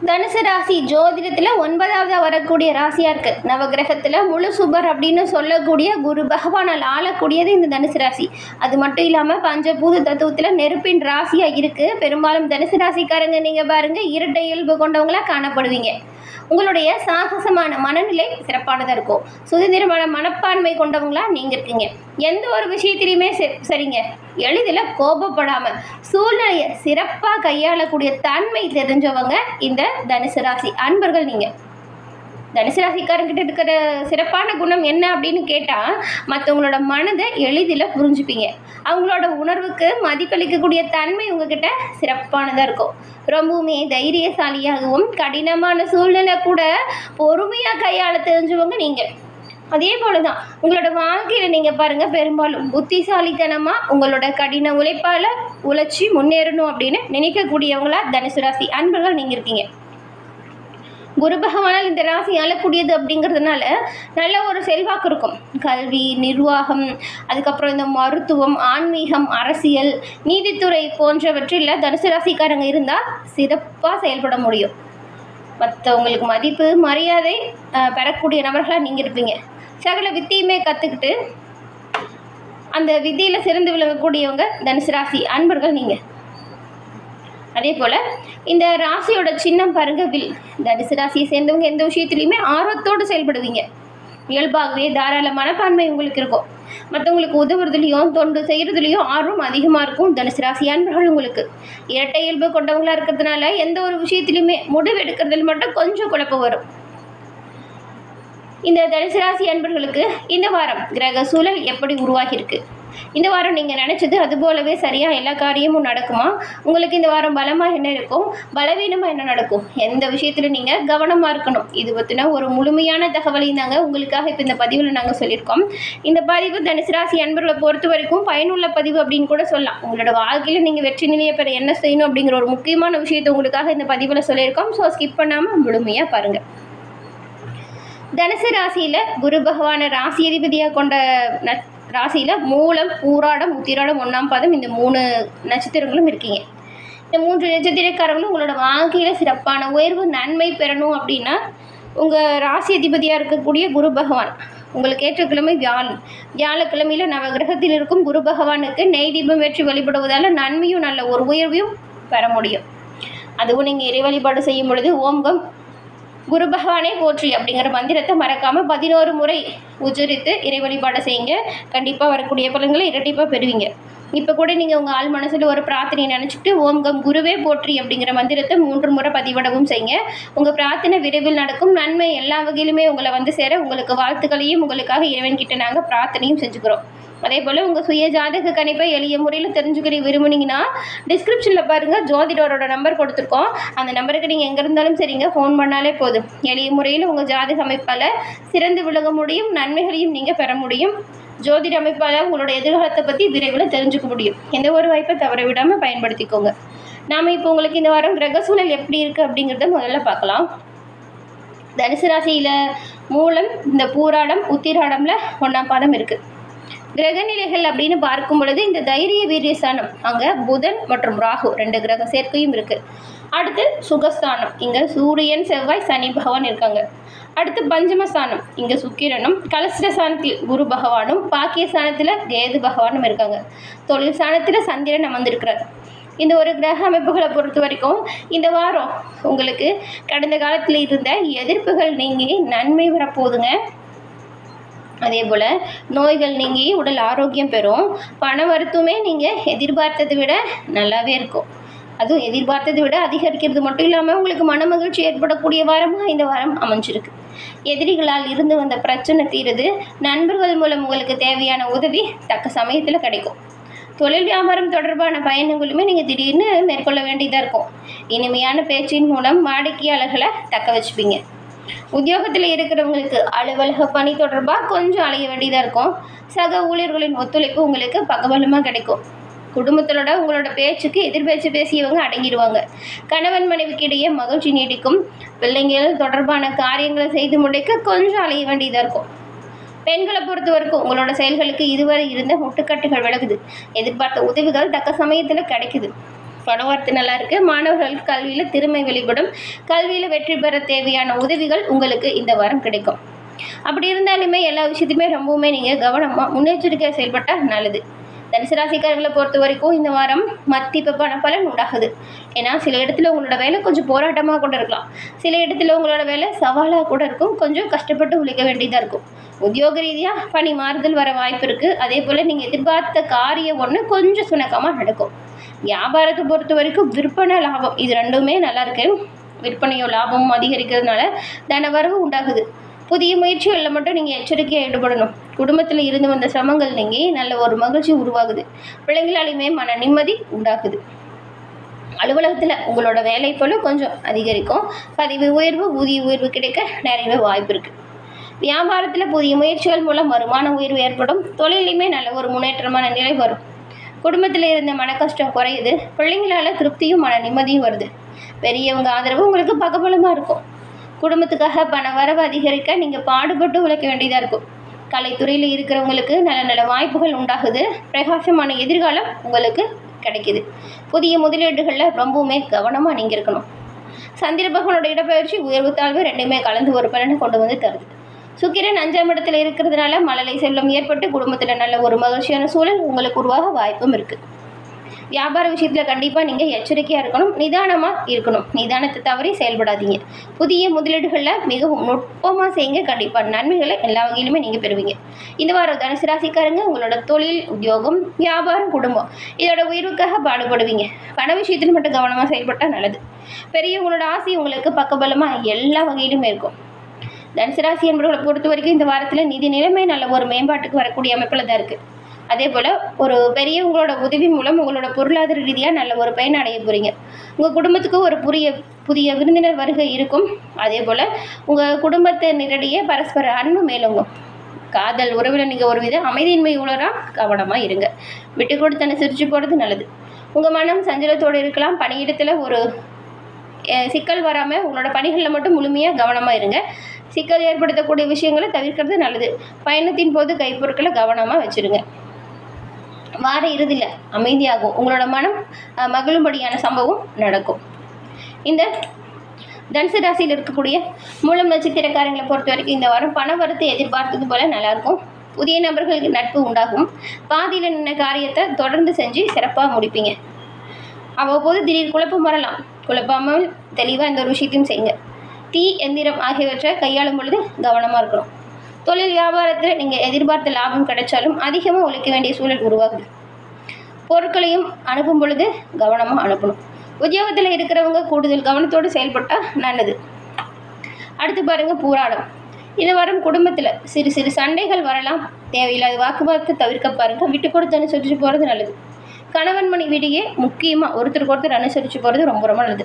தனுசு ராசி ஜோதிடத்தில் 9வது வரக்கூடிய ராசியாக இருக்குது. நவகிரகத்தில் முழு சுபர் அப்படின்னு சொல்லக்கூடிய குரு பகவானால் ஆளக்கூடியது இந்த தனுசு ராசி. அது மட்டும் இல்லாமல் பஞ்சபூத தத்துவத்தில் நெருப்பின் ராசியாக இருக்குது. பெரும்பாலும் தனுசு ராசிக்காரங்க நீங்கள் பாருங்கள் இரட்டை இயல்பு கொண்டவங்களாக காணப்படுவீங்க. உங்களுடைய சாகசமான மனநிலை சிறப்பானதாக இருக்கும். சுதந்திரமான மனப்பான்மை கொண்டவங்களாக நீங்கள் இருக்கீங்க. எந்த ஒரு விஷயத்திலையுமே சரிங்க, எளிதில் கோபப்படாமல் சூழ்நிலையை சிறப்பாக கையாளக்கூடிய தன்மை தெரிஞ்சவங்க இந்த தனுசு ராசி அன்பர்கள். நீங்கள் தனுசு ராசிக்காரங்கிட்ட இருக்கிற சிறப்பான குணம் என்ன அப்படின்னு கேட்டால், மற்றவங்களோட மனதை எளிதில் புரிஞ்சுப்பீங்க. அவங்களோட உணர்வுக்கு மதிப்பளிக்கக்கூடிய தன்மை உங்ககிட்ட சிறப்பானதாக இருக்கும். ரொம்பவுமே தைரியசாலியாகவும் கடினமான சூழ்நிலை கூட பொறுமையாக கையாள தெரிஞ்சவங்க நீங்கள். அதே போல தான் உங்களோட வாழ்க்கையில் நீங்கள் பாருங்கள், பெரும்பாலும் புத்திசாலித்தனமாக உங்களோட கடின உழைப்பால் உழைச்சி முன்னேறணும் அப்படின்னு நினைக்கக்கூடியவங்களா தனுசு ராசி அன்பர்கள் நீங்கள் இருக்கீங்க. குரு பகவானால் இந்த ராசி ஆளக்கூடியது அப்படிங்கிறதுனால நல்ல ஒரு செல்வாக்கு இருக்கும். கல்வி, நிர்வாகம், அதுக்கப்புறம் இந்த மருத்துவம், ஆன்மீகம், அரசியல், நீதித்துறை போன்றவற்றில் தனுசு ராசிக்காரங்க இருந்தால் சிறப்பாக செயல்பட முடியும். மற்றவங்களுக்கு மதிப்பு மரியாதை பெறக்கூடிய நபர்களாக நீங்கள் இருப்பீங்க. சகல வித்தியுமே கற்றுக்கிட்டு அந்த வித்தியில் சிறந்து விளங்கக்கூடியவங்க தனுசு ராசி அன்பர்கள் நீங்கள். அதே போல் இந்த ராசியோட சின்னம் பாருங்க, வில். தனுசு ராசியை சேர்ந்தவங்க எந்த விஷயத்துலையுமே ஆர்வத்தோடு செயல்படுவீங்க. இயல்பாகவே தாராள மனப்பான்மை உங்களுக்கு இருக்கும். மற்றவங்களுக்கு உதவுறதுலையும் தொண்டு செய்கிறதுலையும் ஆர்வம் அதிகமாக இருக்கும். தனுசு ராசி அன்பர்கள் உங்களுக்கு இரட்டை இயல்பு கொண்டவங்களாக இருக்கிறதுனால எந்த ஒரு விஷயத்துலையுமே முடிவு எடுக்கிறதுல மட்டும் கொஞ்சம் குழப்பம் வரும். இந்த தனுசு ராசி அன்பர்களுக்கு இந்த வாரம் கிரக சூழல் எப்படி உருவாகியிருக்கு? இந்த வாரம் நீங்கள் நினச்சது அது போலவே சரியாக எல்லா காரியமும் நடக்குமா? உங்களுக்கு இந்த வாரம் பலமாக என்ன இருக்கும், பலவீனமாக என்ன நடக்கும்? எந்த விஷயத்தில் நீங்கள் கவனமாக இருக்கணும்? இது பற்றின ஒரு முழுமையான தகவலையும் தாங்க உங்களுக்காக இப்போ இந்த பதிவில் நாங்கள் சொல்லியிருக்கோம். இந்த பதிவு தனுசு ராசி அன்பர்களை பொறுத்த வரைக்கும் பயனுள்ள பதிவு அப்படின்னு கூட சொல்லலாம். உங்களோட வாழ்க்கையில் நீங்கள் வெற்றி நிலையை பெற என்ன செய்யணும் அப்படிங்கிற ஒரு முக்கியமான விஷயத்தை உங்களுக்காக இந்த பதிவில் சொல்லியிருக்கோம். ஸோ ஸ்கிப் பண்ணாமல் முழுமையாக பாருங்கள். தனுசு ராசியில் குரு பகவானை ராசி அதிபதியாக கொண்ட ராசியில் மூலம், பூராடம், உத்திராடம், 1ஆம் பாதம் இந்த 3 நட்சத்திரங்களும் இருக்கீங்க. இந்த 3 நட்சத்திரக்காரங்களும் உங்களோட வாழ்க்கையில் சிறப்பான உயர்வு நன்மை பெறணும் அப்படின்னா உங்கள் ராசி அதிபதியாக இருக்கக்கூடிய குரு பகவான் உங்களுக்கு ஏற்ற கிழமை வியாழக்கிழமையில் நவகிரகத்தில் இருக்கும் குரு பகவானுக்கு நெய் தீபம் ஏற்றி வழிபடுவதால் நன்மையும் நல்ல ஒரு உயர்வையும் பெற முடியும். அதுவும் நீங்கள் இறை வழிபாடு செய்யும் பொழுது ஓம்கம் குரு பகவானே போற்றி அப்படிங்கிற மந்திரத்தை மறக்காமல் 11 முறை உச்சரித்து இறை வழிபாடு செய்யுங்க. கண்டிப்பாக வரக்கூடிய பலன்களை இரட்டிப்பாக பெறுவீங்க. இப்போ கூட நீங்கள் உங்கள் ஆள் மனசில் ஒரு பிரார்த்தனை நினச்சிட்டு ஓம்கம் குருவே போற்றி அப்படிங்கிற மந்திரத்தை 3 முறை பதிவிடவும் செய்யுங்க. உங்கள் பிரார்த்தனை விரைவில் நடக்கும். நன்மை எல்லா வகையிலுமே உங்களை வந்து சேர உங்களுக்கு வாழ்த்துக்களையும் உங்களுக்காக இறைவன்கிட்ட நாங்கள் பிரார்த்தனையும் செஞ்சுக்கிறோம். அதே போல் உங்கள் சுய ஜாதக கணிப்பை எளிய முறையில் தெரிஞ்சுக்கிற விரும்புனீங்கன்னா டிஸ்கிரிப்ஷனில் பாருங்கள், ஜோதிடரோட நம்பர் கொடுத்துருக்கோம். அந்த நம்பருக்கு நீங்கள் எங்கே இருந்தாலும் சரிங்க ஃபோன் பண்ணாலே போதும். எளிய முறையில் உங்கள் ஜாதக அமைப்பால் சிறந்து விளங்க முடியும். நன்மைகளையும் நீங்கள் பெற முடியும். ஜோதிட அமைப்பால் உங்களோட எதிர்காலத்தை பற்றி விரைவில் தெரிஞ்சுக்க முடியும். எந்த ஒரு வாய்ப்பை தவற விடாமல் பயன்படுத்திக்கோங்க. நாம் இப்போ உங்களுக்கு இந்த வாரம் கிரக சூழல் எப்படி இருக்குது அப்படிங்கிறத முதல்ல பார்க்கலாம். தனுசு ராசியில் மூலம், இந்த பூராடம், உத்திராடமில் 1ஆம் பாதம் இருக்குது. கிரகநிலைகள் அப்படின்னு பார்க்கும் பொழுது இந்த தைரிய வீரியஸ்தானம் அங்கே புதன் மற்றும் ராகு 2 கிரக சேர்க்கையும் இருக்குது. அடுத்து சுகஸ்தானம், இங்கே சூரியன், செவ்வாய், சனி பகவான் இருக்காங்க. அடுத்து பஞ்சமஸ்தானம், இங்கே சுக்கிரனும், கலஸ்திரஸ்தானத்தில் குரு பகவானும், பாக்கியஸ்தானத்தில் கேது பகவானும் இருக்காங்க. தொழில் ஸ்தானத்தில் சந்திரன் அமர்ந்திருக்கிறார். இந்த ஒரு கிரக அமைப்புகளை பொறுத்த வரைக்கும் இந்த வாரம் உங்களுக்கு கடந்த காலத்தில் இருந்த எதிர்ப்புகள் நீங்கி நன்மை வரப்போகுதுங்க. அதே போல் நோய்கள் நீங்கி உடல் ஆரோக்கியம் பெறும். பண வரத்துமே நீங்கள் எதிர்பார்த்ததை விட நல்லாவே இருக்கும். அதுவும் எதிர்பார்த்ததை விட அதிகரிக்கிறது மட்டும் இல்லாமல் உங்களுக்கு மன மகிழ்ச்சி ஏற்படக்கூடிய வாரமாக இந்த வாரம் அமைஞ்சிருக்கு. எதிரிகளால் இருந்து வந்த பிரச்சனை தீருது. நண்பர்கள் மூலம் உங்களுக்கு தேவையான உதவி தக்க சமயத்தில் கிடைக்கும். தொழில் வியாபாரம் தொடர்பான பயணங்களுமே நீங்கள் திடீர்னு மேற்கொள்ள வேண்டியதாக இருக்கும். இனிமையான பேச்சின் மூலம் வாடிக்கையாளர்களை தக்க வச்சுப்பீங்க. உத்தியோகத்தில் இருக்கிறவங்களுக்கு அலுவலக பணி தொடர்பாக கொஞ்சம் அலைய வேண்டியதாக இருக்கும். சக ஊழியர்களின் ஒத்துழைப்பு உங்களுக்கு பக்கபலமாக கிடைக்கும். குடும்பத்தோட உங்களோட பேச்சுக்கு எதிர்பேச்சு பேசியவங்க அடங்கிடுவாங்க. கணவன் மனைவிக்கு இடையே மகிழ்ச்சி நீடிக்கும். பிள்ளைங்கள் தொடர்பான காரியங்களை செய்து முடிக்க கொஞ்சம் அலைய வேண்டியதாக இருக்கும். பெண்களை பொறுத்த வரைக்கும் உங்களோட செயல்களுக்கு இதுவரை இருந்த முட்டுக்கட்டுகள் விலகுது. எதிர்பார்த்த உதவிகள் தக்க சமயத்தில் கிடைக்குது. பணவரத்து நல்லா இருக்குது. மாணவர்களுக்கு கல்வியில் திறமை வெளிப்படும். கல்வியில் வெற்றி பெற தேவையான உதவிகள் உங்களுக்கு இந்த வாரம் கிடைக்கும். அப்படி இருந்தாலுமே எல்லா விஷயத்தையுமே ரொம்பவுமே நீங்கள் கவனமாக முன்னெச்சரிக்கையாக செயல்பட்டால் நல்லது. தனுசு ராசிக்காரர்களை பொறுத்த வரைக்கும் இந்த வாரம் மத்திப்பமான பலன் உண்டாகுது. ஏன்னா சில இடத்துல உங்களோட வேலை கொஞ்சம் போராட்டமாக கூட இருக்கலாம். சில இடத்துல உங்களோட வேலை சவாலாக கூட இருக்கும். கொஞ்சம் கஷ்டப்பட்டு உழைக்க வேண்டியதாக இருக்கும். உத்தியோக ரீதியாக பணி மாறுதல் வர வாய்ப்பு இருக்குது. அதே போல் நீங்கள் எதிர்பார்த்த காரியம் ஒன்று கொஞ்சம் சுணக்கமாக நடக்கும். வியாபாரத்தை பொறுத்த வரைக்கும் விற்பனை லாபம் இது ரெண்டுமே நல்லா இருக்கு. விற்பனையோ லாபமும் அதிகரிக்கிறதுனால தனவரவு உண்டாகுது. புதிய முயற்சிகளில் மட்டும் நீங்கள் எச்சரிக்கையாக ஈடுபடணும். குடும்பத்தில் இருந்து வந்த சிரமங்கள் நீங்கி நல்ல ஒரு மகிழ்ச்சி உருவாகுது. பிள்ளைங்களாலையுமே மன நிம்மதி உண்டாகுது. அலுவலகத்தில் உங்களோட வேலை போல கொஞ்சம் அதிகரிக்கும். பதவி உயர்வு ஊதிய உயர்வு கிடைக்க நிறையவே வாய்ப்பு இருக்குது. வியாபாரத்தில் புதிய முயற்சிகள் மூலம் வருமான உயர்வு ஏற்படும். தொழிலையுமே நல்ல ஒரு முன்னேற்றமான நிலை வரும். குடும்பத்தில் இருந்த மன கஷ்டம் குறையுது. பிள்ளைங்களால் திருப்தியும் மன நிம்மதியும் வருது. பெரியவங்க ஆதரவு உங்களுக்கு பக்கபலமாக இருக்கும். குடும்பத்துக்காக பண வரவு அதிகரிக்க நீங்கள் பாடுபட்டு உழைக்க வேண்டியதாக இருக்கும். கலைத்துறையில் இருக்கிறவங்களுக்கு நல்ல நல்ல வாய்ப்புகள் உண்டாகுது. பிரகாசமான எதிர்காலம் உங்களுக்கு கிடைக்குது. புதிய முதலீடுகளில் ரொம்பவுமே கவனமாக நீங்கள் இருக்கணும். சந்திர பகவானோட இடப்பெயர்ச்சி உயர்வு தாழ்வு ரெண்டுமே கலந்து ஒரு பலனை கொண்டு வந்து தருது. சுக்கிரன் 5ஆம் இடத்துல இருக்கிறதுனால மழலை செல்வம் ஏற்பட்டு குடும்பத்தில் நல்ல ஒரு மகிழ்ச்சியான சூழல் உங்களுக்கு உருவாக வாய்ப்பும் இருக்குது. வியாபார விஷயத்தில் கண்டிப்பாக நீங்கள் எச்சரிக்கையாக இருக்கணும். நிதானமாக இருக்கணும். நிதானத்தை தவறி செயல்படாதீங்க. புதிய முதலீடுகளில் மிகவும் நுட்பமாக செய்யுங்க. கண்டிப்பாக நன்மைகளை எல்லா வகையிலுமே நீங்கள் பெறுவீங்க. இந்த வாரம் தனுசு ராசிக்காரங்க உங்களோட தொழில், உத்தியோகம், வியாபாரம், குடும்பம் இதோட உயர்வுக்காக பாடுபடுவீங்க. பண விஷயத்தில் மட்டும் கவனமாக செயல்பட்டால் நல்லது. பெரியவங்களோட ஆசை உங்களுக்கு பக்கபலமாக எல்லா வகையிலுமே இருக்கும். தனுசு ராசி என்பவர்களை பொறுத்த வரைக்கும் இந்த வாரத்தில் நிதி நிலைமை நல்ல ஒரு மேம்பாட்டுக்கு வரக்கூடிய அமைப்பில் தான் இருக்குது. அதே போல் ஒரு பெரியவங்களோட உதவி மூலம் உங்களோட பொருளாதார ரீதியாக நல்ல ஒரு பயன் அடைய போகிறீங்க. உங்கள் குடும்பத்துக்கு ஒரு புதிய விருந்தினர் வருகை இருக்கும். அதே போல் உங்கள் குடும்பத்தினரிடையே பரஸ்பர அன்பு மேலோங்கும். காதல் உறவில் நீங்கள் ஒரு வித அமைதியின்மை உணராக கவனமாக இருங்க. விட்டு கொடுத்து அனுசரித்து போகிறது நல்லது. உங்கள் மனம் சஞ்சலத்தோடு இருக்கலாம். பணியிடத்தில் ஒரு சிக்கல் வராமல் உங்களோட பணிகளில் மட்டும் முழுமையாக கவனமாக இருங்க. சிக்கல் ஏற்படுத்தக்கூடிய விஷயங்களை தவிர்க்கிறது நல்லது. பயணத்தின் போது கைப்பொருட்களை கவனமாக வச்சுருங்க. வார இறுதியில் அமைதியாகும். உங்களோட மனம் மகிழும்படியான சம்பவம் நடக்கும். இந்த தனுசு ராசியில் இருக்கக்கூடிய மூலம் நட்சத்திரக்காரங்களை பொறுத்த வரைக்கும் இந்த வாரம் பண வரத்து எதிர்பார்த்தது போல் நல்லாயிருக்கும். புதிய நபர்களுக்கு நட்பு உண்டாகும். பாதியில் நின்ன காரியத்தை தொடர்ந்து செஞ்சு சிறப்பாக முடிப்பீங்க. அவ்வப்போது திடீர் குழப்பம் வரலாம். குழப்பாமல் தெளிவாக இந்த ஒரு விஷயத்தையும் செய்யுங்க. தீ, எந்திரம் ஆகியவற்றை கையாளும் பொழுது கவனமாக இருக்கணும். தொழில் வியாபாரத்தில் நீங்கள் எதிர்பார்த்த லாபம் கிடைச்சாலும் அதிகமாக உழைக்க வேண்டிய சூழல் உருவாகுது. பொருட்களையும் அனுப்பும் பொழுது கவனமாக அனுப்பணும். உத்தியோகத்தில் இருக்கிறவங்க கூடுதல் கவனத்தோடு செயல்பட்டால் நல்லது. அடுத்து பாருங்கள் பூராடம். இந்த வாரம் குடும்பத்தில் சிறு சிறு சண்டைகள் வரலாம். தேவையில்லாத வாக்குவாதத்தை தவிர்க்க பாருங்கள். விட்டு கொடுத்து அனுசரித்து போகிறது நல்லது. கணவன் மனைவியிடையே முக்கியமாக ஒருத்தருக்கு ஒருத்தர் அனுசரித்து போகிறது ரொம்ப ரொம்ப நல்லது.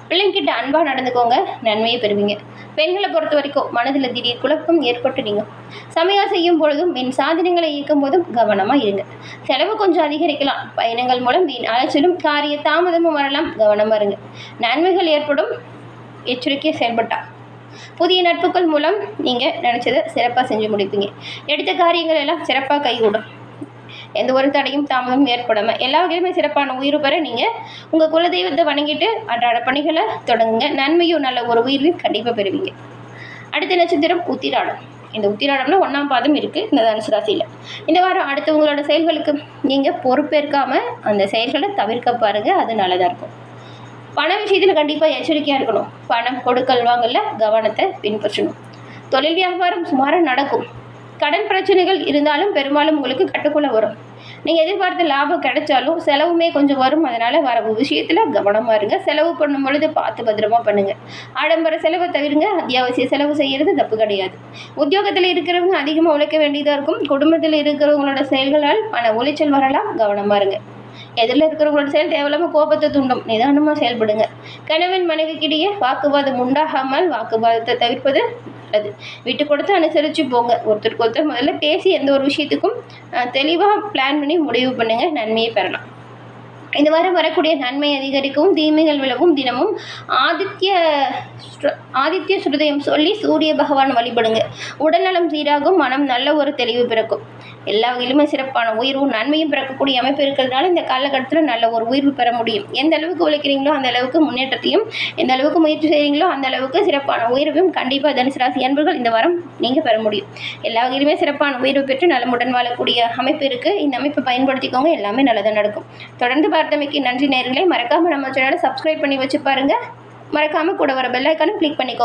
பிள்ளைங்கிட்ட அன்பாக நடந்துக்கோங்க. நன்மையை பெறுவீங்க. பெண்களை பொறுத்த வரைக்கும் மனதில் திடீர் குழப்பம் ஏற்பட்டு நீங்கள் சமையல் செய்யும் பொழுதும் மின் சாதனங்களை இயக்கும் போதும் கவனமாக இருங்க. செலவு கொஞ்சம் அதிகரிக்கலாம். பயணங்கள் மூலம் வீண் அலைச்சலும் காரிய தாமதமும் வரலாம். கவனமாக இருங்க. நன்மைகள் ஏற்படும். எச்சரிக்கையாக செயல்பட்டா புதிய நட்புகள் மூலம் நீங்கள் நினச்சதை சிறப்பாக செஞ்சு முடிப்பீங்க. எடுத்த காரியங்கள் எல்லாம் சிறப்பாக கைகூடும். எந்த ஒரு தடையும் தாமதமும் ஏற்படாமல் எல்லா வகையிலுமே சிறப்பான உயிர் பெற நீங்கள் உங்கள் குலதெய்வத்தை வணங்கிட்டு அன்றாட பணிகளை தொடங்குங்க. நன்மையும் நல்ல ஒரு உயிர்வையும் கண்டிப்பாக பெறுவீங்க. அடுத்த நட்சத்திரம் உத்திராடம். இந்த உத்திராடம்ல 1ஆம் பாதம் இருக்குது இந்த தனுசு ராசியில். இந்த வாரம் அடுத்தவங்களோட செயல்களுக்கு நீங்கள் பொறுப்பேற்காமல் அந்த செயல்களை தவிர்க்க பாருங்கள். அது நல்லதாக இருக்கும். பண விஷயத்தில் கண்டிப்பாக எச்சரிக்கையாக இருக்கணும். பணம் கொடுக்கல் வாங்கல கவனத்தை பின்பற்றணும். தொழில் வியாபாரம் சுமாராக நடக்கும். கடன் பிரச்சனைகள் இருந்தாலும் பெரும்பாலும் உங்களுக்கு கட்டுக்குள்ளே வரும். நீங்கள் எதிர்பார்த்த லாபம் கிடைச்சாலும் செலவுமே கொஞ்சம் வரும். அதனால் வர விஷயத்தில் கவனமாக இருங்க. செலவு பண்ணும் பொழுது பார்த்து பத்திரமா பண்ணுங்கள். ஆடம்பர செலவை தவிருங்க. அத்தியாவசிய செலவு செய்கிறது தப்பு கிடையாது. உத்தியோகத்தில் இருக்கிறவங்க அதிகமாக உழைக்க வேண்டியதாக இருக்கும். குடும்பத்தில் இருக்கிறவங்களோட செயல்களால் பண உளைச்சல் வரலாம். கவனமாக இருங்க. எதிரில் இருக்கிறவங்களோட செயல் தேவையில்லாமல் கோபத்தை தூண்டும். நிதானமாக செயல்படுங்க. கணவன் மனைவிக்கிடையே வாக்குவாதம் உண்டாகாமல் வாக்குவாதத்தை தவிர்ப்பது நல்லது. விட்டு கொடுத்து அனுசரித்து போங்க. ஒருத்தருக்கு ஒருத்தர் முதல்ல பேசி எந்த ஒரு விஷயத்துக்கும் தெளிவாக பிளான் பண்ணி முடிவு பண்ணுங்கள். நன்மையை பெறலாம். இந்த வாரம் வரக்கூடிய நன்மை அதிகரிக்கவும் தீமைகள் விலகும். தினமும் ஆதித்ய சுருதயம் சொல்லி சூரிய பகவான் வழிபடுங்க. உடல்நலம் சீராகும். மனம் நல்ல ஒரு தெளிவு பிறக்கும். எல்லா வகையிலுமே சிறப்பான உயர்வும் நன்மையும் பிறக்கக்கூடிய அமைப்பு இருக்கிறதுனால இந்த காலகட்டத்தில் நல்ல ஒரு உயர்வு பெற முடியும். எந்த அளவுக்கு உழைக்கிறீங்களோ அந்த அளவுக்கு முன்னேற்றத்தையும், எந்த அளவுக்கு முயற்சி செய்கிறீங்களோ அந்த அளவுக்கு சிறப்பான உயர்வையும் கண்டிப்பாக தனுசு ராசி அன்பர்கள் இந்த வாரம் நீங்கள் பெற முடியும். எல்லா வகையிலுமே சிறப்பான உயர்வு பெற்று நலமுடன் வாழக்கூடிய அமைப்பு இருக்குது. இந்த அமைப்பை பயன்படுத்திக்கோங்க, எல்லாமே நல்லதாக நடக்கும். தொடர்ந்து பார்த்தமைக்கு நன்றி நேயர்களே. மறக்காமல் நம்ம சேனலை சப்ஸ்கிரைப் பண்ணி வச்சு பாருங்கள். மறக்காமல் கூட வர பெல் ஐக்கானை கிளிக் பண்ணிக்கோங்க.